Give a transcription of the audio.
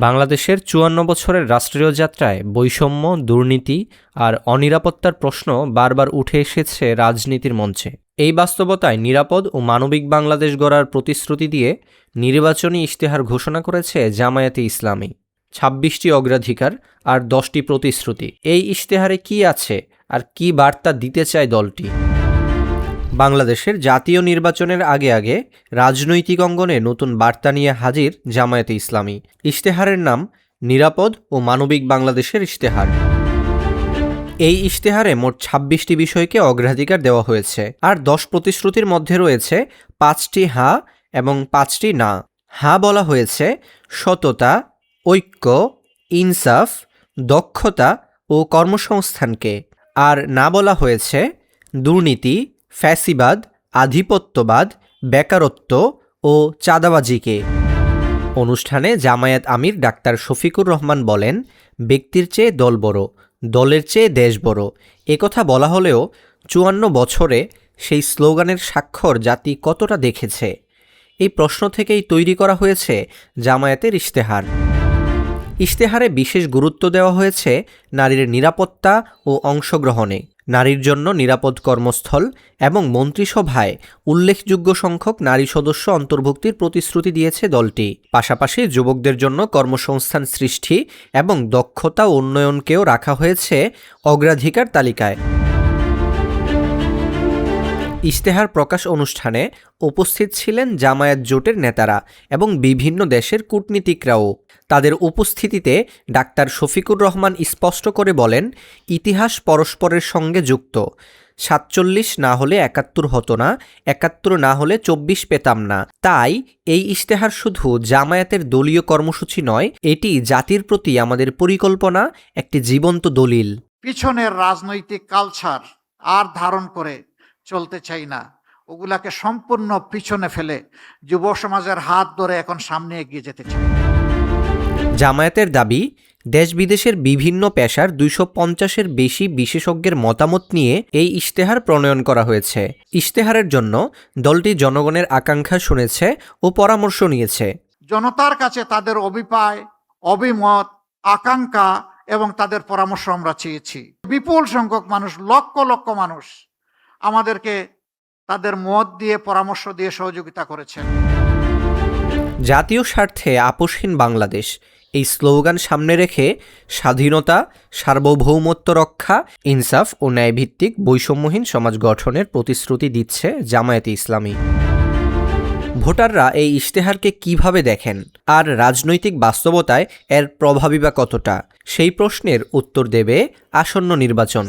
বাংলাদেশের ৫৪ বছরের রাষ্ট্রীয় যাত্রায় বৈষম্য, দুর্নীতি আর অনিরাপত্তার প্রশ্ন বারবার উঠে এসেছে রাজনীতির মঞ্চে। এই বাস্তবতায় নিরাপদ ও মানবিক বাংলাদেশ গড়ার প্রতিশ্রুতি দিয়ে নির্বাচনী ইশতেহার ঘোষণা করেছে জামায়াতে ইসলামী। ২৬টি অগ্রাধিকার আর ১০টি প্রতিশ্রুতি। এই ইশতেহারে কি আছে আর কি বার্তা দিতে চায় দলটি? বাংলাদেশের জাতীয় নির্বাচনের আগে আগে রাজনৈতিক অঙ্গনে নতুন বার্তা নিয়ে হাজির জামায়াতে ইসলামী। ইশতেহারের নাম নিরাপদ ও মানবিক বাংলাদেশের ইশতেহার। এই ইশতেহারে মোট ২৬টি বিষয়কে অগ্রাধিকার দেওয়া হয়েছে, আর ১০ প্রতিশ্রুতির মধ্যে রয়েছে ৫টি হ্যাঁ এবং ৫টি না। হ্যাঁ বলা হয়েছে সততা, ঐক্য, ইনসাফ, দক্ষতা ও কর্মসংস্থানকে, আর না বলা হয়েছে দুর্নীতি, ফ্যাসিবাদ, আধিপত্যবাদ, বেকারত্ব ও চাঁদাবাজিকে। অনুষ্ঠানে জামায়াত আমির ডাক্তার শফিকুর রহমান বলেন, ব্যক্তির চেয়ে দল বড়, দলের চেয়ে দেশ বড়। একথা বলা হলেও ৫৪ বছরে সেই স্লোগানের স্বাক্ষর জাতি কতটা দেখেছে? এই প্রশ্ন থেকেই তৈরি করা হয়েছে জামায়াতের ইশতেহার। ইশতেহারে বিশেষ গুরুত্ব দেওয়া হয়েছে নারীর নিরাপত্তা ও অংশগ্রহণে। নারীর জন্য নিরাপদ কর্মস্থল এবং মন্ত্রিসভায় উল্লেখযোগ্য সংখ্যক নারী সদস্য অন্তর্ভুক্তির প্রতিশ্রুতি দিয়েছে দলটি। পাশাপাশি যুবকদের জন্য কর্মসংস্থান সৃষ্টি এবং দক্ষতা উন্নয়নকেও রাখা হয়েছে অগ্রাধিকার তালিকায়। ইশতেহার প্রকাশ অনুষ্ঠানে উপস্থিত ছিলেন জামায়াত জোটের নেতারা এবং বিভিন্ন দেশের কূটনীতিকরাও। তাদের উপস্থিতিতে ডাক্তার শফিকুর রহমান স্পষ্ট করে বলেন, ইতিহাস পরস্পরের সঙ্গে যুক্ত। ৪৭ না হলে ৭১ হতো না, ৭১ না হলে ২৪ পেতাম না। তাই এই ইশতেহার শুধু জামায়াতের দলীয় কর্মসূচি নয়, এটি জাতির প্রতি আমাদের পরিকল্পনা, একটি জীবন্ত দলিল। পিছনের রাজনৈতিক কালচার আর ধারণ করে চলতে চাই না, ওগুলাকে সম্পূর্ণ পিছনে ফেলে যুব সমাজের হাত ধরে এখন সামনে এগিয়ে যেতে চাই। জামায়াতের দাবি, দেশ বিদেশের বিভিন্ন পেশার ২৫০-এর বেশি বিশেষজ্ঞের মতামত নিয়ে এই ইশতেহার প্রণয়ন করা হয়েছে। ইশতেহারের জন্য দলটি জনগণের আকাঙ্ক্ষা শুনেছে ও পরামর্শ নিয়েছে। জনতার কাছে তাদের অভিপ্রায়, অভিমত, আকাঙ্ক্ষা এবং তাদের পরামর্শ আমরা চেয়েছি। বিপুল সংখ্যক মানুষ, লক্ষ লক্ষ মানুষ আমাদেরকে তাদের মত দিয়ে, পরামর্শ দিয়ে সহযোগিতা করেছেন। জাতীয় স্বার্থে আপোষহীন বাংলাদেশ, এই স্লোগান সামনে রেখে স্বাধীনতা, সার্বভৌমত্ব রক্ষা, ইনসাফ ও ন্যায়ভিত্তিক বৈষম্যহীন সমাজ গঠনের প্রতিশ্রুতি দিচ্ছে জামায়াতে ইসলামী। ভোটাররা এই ইশতেহারকে কিভাবে দেখেন, আর রাজনৈতিক বাস্তবতায় এর প্রভাবই বা কতটা? সেই প্রশ্নের উত্তর দেবে আসন্ন নির্বাচন।